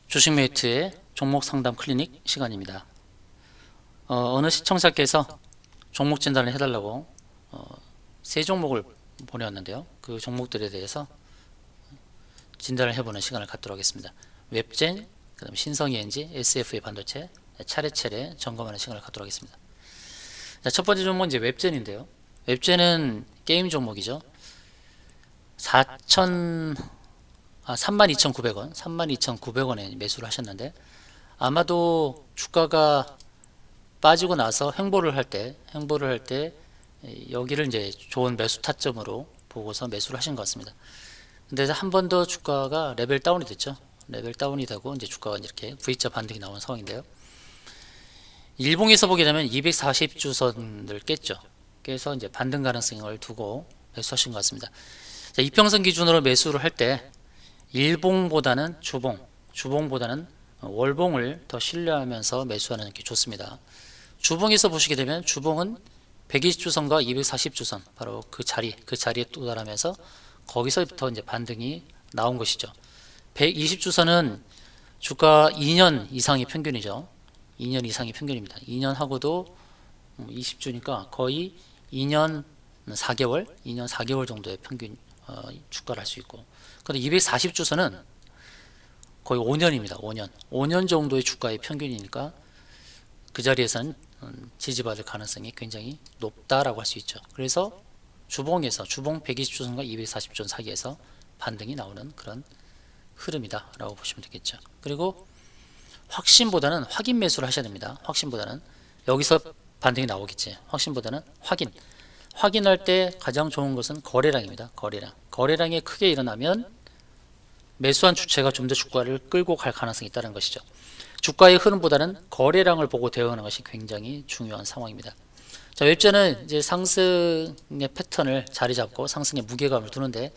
주식메이트의 종목 상담 클리닉 시간입니다. 어느 시청자께서 종목 진단을 해달라고 세 종목을 보내왔는데요. 그 종목들에 대해서 진단을 해보는 시간을 갖도록 하겠습니다. 웹젠, 그다음 신성이엔지, SFA 반도체 차례차례 점검하는 시간을 갖도록 하겠습니다. 자, 첫 번째 종목은 이제 웹젠인데요. 웹젠은 게임 종목이죠. 32,900원, 32,900원에 매수를 하셨는데 아마도 주가가 빠지고 나서 횡보를 할 때 여기를 이제 좋은 매수 타점으로 보고서 매수를 하신 것 같습니다. 근데 한 번 더 주가가 레벨 다운이 됐죠. 레벨 다운이 되고 이제 주가가 이렇게 V자 반등이 나온 상황인데요. 일봉에서 보게 되면 240주선을 깼죠. 그래서 이제 반등 가능성을 두고 매수하신 것 같습니다. 자, 이평선 기준으로 매수를 할 때 일봉보다는 주봉보다는 월봉을 더 신뢰하면서 매수하는 게 좋습니다. 주봉에서 보시게 되면 주봉은 120주선과 240주선 바로 그 자리에 도달하면서 거기서부터 이제 반등이 나온 것이죠. 120주선은 주가 2년 이상의 평균이죠. 2년 이상의 평균입니다. 2년하고도 20주니까 거의 2년 4개월 정도의 평균 주가를 할 수 있고, 그런데 240주선은 거의 5년입니다. 5년 정도의 주가의 평균이니까 그 자리에서는 지지받을 가능성이 굉장히 높다라고 할 수 있죠. 그래서 주봉 120주선과 240주선 사이에서 반등이 나오는 그런 흐름이다 라고 보시면 되겠죠. 그리고 확신보다는 확인 매수를 하셔야 됩니다. 확신보다는 여기서 반등이 나오겠지. 확신보다는 확인할 때 가장 좋은 것은 거래량입니다. 거래량이 크게 일어나면 매수한 주체가 좀 더 주가를 끌고 갈 가능성이 있다는 것이죠. 주가의 흐름보다는 거래량을 보고 대응하는 것이 굉장히 중요한 상황입니다. 자, 웹전은 이제 상승의 패턴을 자리 잡고 상승의 무게감을 두는데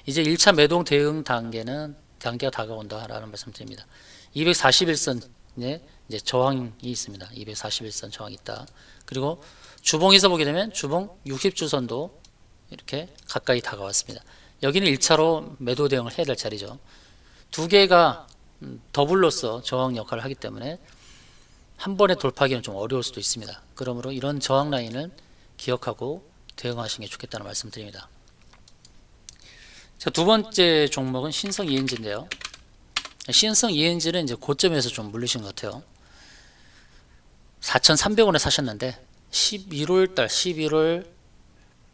이제 1차 매동 대응 단계가 다가온다라는 말씀드립니다. 241선에 이제 저항이 있습니다. 241선 저항이 있다. 그리고 주봉에서 보게 되면 주봉 60주선도 이렇게 가까이 다가왔습니다. 여기는 1차로 매도 대응을 해야 될 자리죠. 두 개가 더블로서 저항 역할을 하기 때문에 한 번에 돌파하기는 좀 어려울 수도 있습니다. 그러므로 이런 저항 라인을 기억하고 대응하시는 게 좋겠다는 말씀드립니다. 자, 두 번째 종목은 신성 ENG인데요. 신성 ENG는 이제 고점에서 좀 물리신 것 같아요. 4,300원에 사셨는데 11월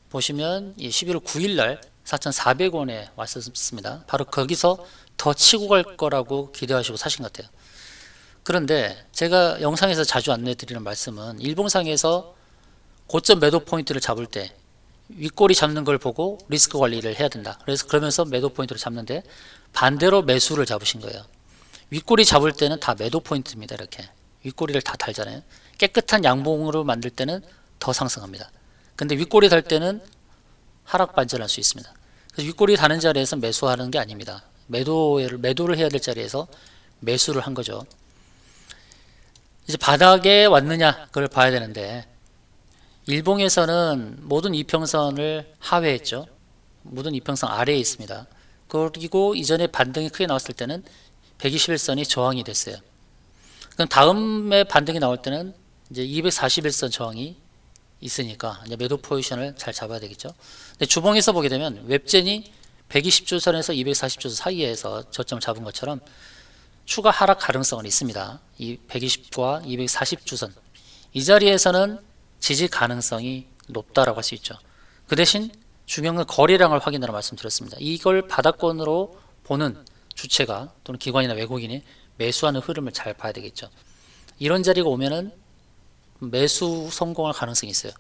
보시면 11월 9일날 4,400원에 왔었습니다. 바로 거기서 더 치고 갈 거라고 기대하시고 사신 것 같아요. 그런데 제가 영상에서 자주 안내해 드리는 말씀은 일봉상에서 고점 매도 포인트를 잡을 때 윗꼬리 잡는 걸 보고 리스크 관리를 해야 된다. 그래서 그러면서 매도 포인트를 잡는데 반대로 매수를 잡으신 거예요. 윗꼬리 잡을 때는 다 매도 포인트입니다. 이렇게 윗꼬리를 다 달잖아요. 깨끗한 양봉으로 만들 때는 더 상승합니다. 근데 윗꼬리 달 때는 하락 반전할 수 있습니다. 그래서 윗꼬리 다는 자리에서 매수하는 게 아닙니다. 매도를 해야 될 자리에서 매수를 한 거죠. 이제 바닥에 왔느냐 그걸 봐야 되는데 일봉에서는 모든 이평선을 하회했죠. 모든 이평선 아래에 있습니다. 그리고 이전에 반등이 크게 나왔을 때는 121선이 저항이 됐어요. 그럼 다음에 반등이 나올 때는 이제 241선 저항이 있으니까 이제 매도 포지션을 잘 잡아야 되겠죠. 근데 주봉에서 보게 되면 웹젠이 120주선에서 240주선 사이에서 저점을 잡은 것처럼 추가 하락 가능성은 있습니다. 이 120과 240주선 이 자리에서는 지지 가능성이 높다라고 할 수 있죠. 그 대신 중요한 건 거래량을 확인하라 말씀드렸습니다. 이걸 바닥권으로 보는 주체가 또는 기관이나 외국인이 매수하는 흐름을 잘 봐야 되겠죠. 이런 자리가 오면은 매수 성공할 가능성이 있어요.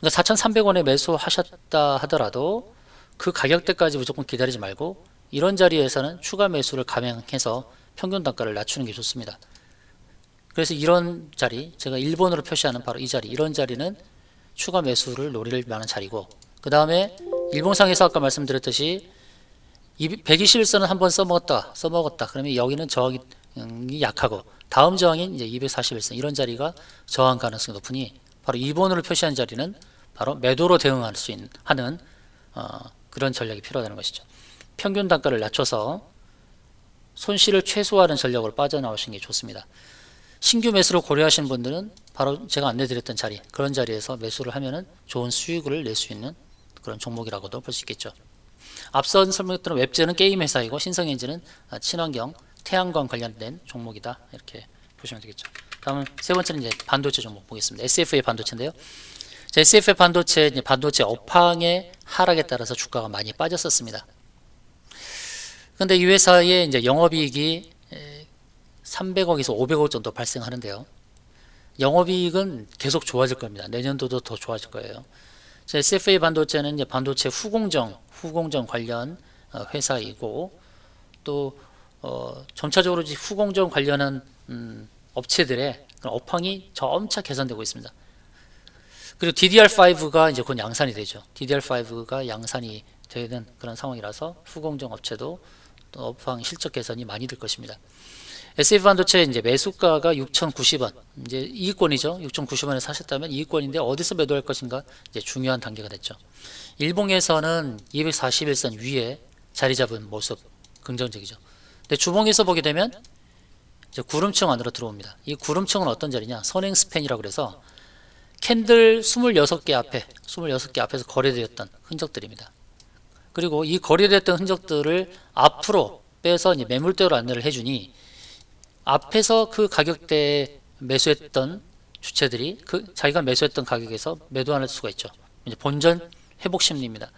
그러니까 4,300원에 매수하셨다 하더라도 그 가격대까지 무조건 기다리지 말고 이런 자리에서는 추가 매수를 감행해서 평균 단가를 낮추는 게 좋습니다. 그래서 이런 자리, 제가 1번으로 표시하는 바로 이 자리, 이런 자리는 추가 매수를 노릴 만한 자리고, 그 다음에 일봉상에서 아까 말씀드렸듯이 121선은 한번 써먹었다. 그러면 여기는 저항이 약하고 다음 저항인 이제 241선 이런 자리가 저항 가능성이 높으니 바로 2번으로 표시한 자리는 바로 매도로 대응할 수 있는 그런 전략이 필요하다는 것이죠. 평균 단가를 낮춰서 손실을 최소화하는 전략으로 빠져나오시는 게 좋습니다. 신규 매수를 고려하시는 분들은 바로 제가 안내드렸던 자리, 그런 자리에서 매수를 하면은 좋은 수익을 낼 수 있는 그런 종목이라고도 볼 수 있겠죠. 앞선 설명했던 웹제는 게임 회사이고 신성엔진은 친환경, 태양광 관련된 종목이다. 이렇게 보시면 되겠죠. 다음은 세 번째는 이제 반도체 종목 보겠습니다. SFA 반도체인데요. SFA 반도체, 반도체 업황의 하락에 따라서 주가가 많이 빠졌었습니다. 근데 이 회사의 이제 영업이익이 300억에서 500억 정도 발생하는데요. 영업이익은 계속 좋아질 겁니다. 내년도도 더 좋아질 거예요. SFA 반도체는 이제 반도체 후공정 관련 회사이고 또 점차적으로 후공정 관련한 업체들의 업황이 점차 개선되고 있습니다. 그리고 DDR5가 이제 곧 양산이 되죠. DDR5가 양산이 되는 그런 상황이라서 후공정 업체도 또 업황 실적 개선이 많이 될 것입니다. SF 반도체 이제 매수가가 6,090원, 이제 이익권이죠. 6,090원에 사셨다면 이익권인데 어디서 매도할 것인가 이제 중요한 단계가 됐죠. 일봉에서는 241선 위에 자리 잡은 모습 긍정적이죠. 근데 주봉에서 보게 되면 이제 구름층 안으로 들어옵니다. 이 구름층은 어떤 자리냐? 선행 스팬이라고 그래서 캔들 26개 앞에서 거래되었던 흔적들입니다. 그리고 이 거래됐던 흔적들을 앞으로 빼서 이제 매물대로 안내를 해주니 앞에서 그 가격대에 매수했던 주체들이 자기가 매수했던 가격에서 매도할 수가 있죠. 이제 본전 회복 심리입니다.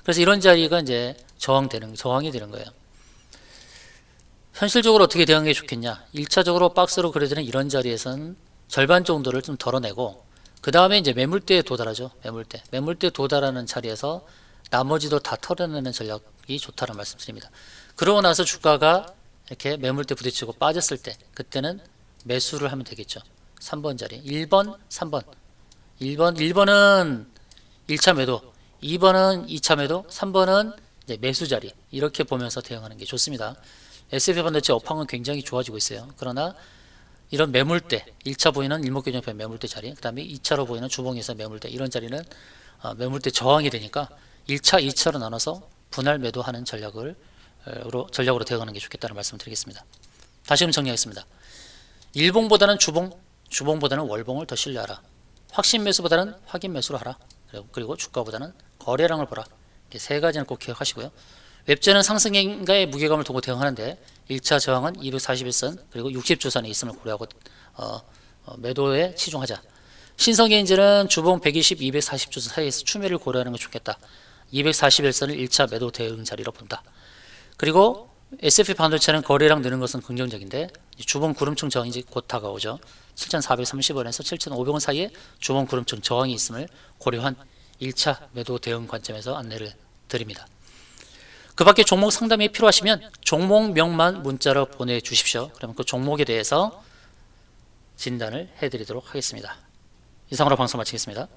그래서 이런 자리가 이제 저항이 되는 거예요. 현실적으로 어떻게 대응하는 게 좋겠냐? 1차적으로 박스로 그려지는 이런 자리에서는 절반 정도를 좀 덜어내고 그 다음에 이제 매물대에 도달하죠. 매물대 도달하는 자리에서 나머지도 다 털어내는 전략이 좋다는 말씀드립니다. 그러고 나서 주가가 이렇게 매물대 부딪히고 빠졌을 때 그때는 매수를 하면 되겠죠. 3번 자리 1번 3번 1번은 1차 매도, 2번은 2차 매도, 3번은 이제 매수 자리, 이렇게 보면서 대응하는 게 좋습니다. SF 반도체 업황은 굉장히 좋아지고 있어요. 그러나 이런 매물대, 1차 보이는 일목균형표 매물대 자리, 그 다음에 2차로 보이는 주봉에서 매물대, 이런 자리는 매물대 저항이 되니까 1차, 2차로 나눠서 분할 매도하는 전략으로 대응하는 게 좋겠다는 말씀을 드리겠습니다. 다시 정리하겠습니다. 일봉보다는 주봉보다는 월봉을 더 신뢰하라. 확신 매수보다는 확인 매수를 하라. 그리고 주가보다는 거래량을 보라. 이렇게 세 가지는 꼭 기억하시고요. 웹제는 상승인가의 무게감을 두고 대응하는데 1차 저항은 241선 그리고 60주선에 있음을 고려하고 매도에 치중하자. 신성게임즈는 주봉 120, 240주선 사이에서 추매를 고려하는 게 좋겠다. 241선을 1차 매도 대응 자리로 본다. 그리고 SF 반도체는 거래량 느는 것은 긍정적인데 주봉 구름층 저항이 곧 다가오죠. 7,430원에서 7,500원 사이에 주봉 구름층 저항이 있음을 고려한 1차 매도 대응 관점에서 안내를 드립니다. 그 밖에 종목 상담이 필요하시면 종목명만 문자로 보내주십시오. 그러면 그 종목에 대해서 진단을 해드리도록 하겠습니다. 이상으로 방송 마치겠습니다.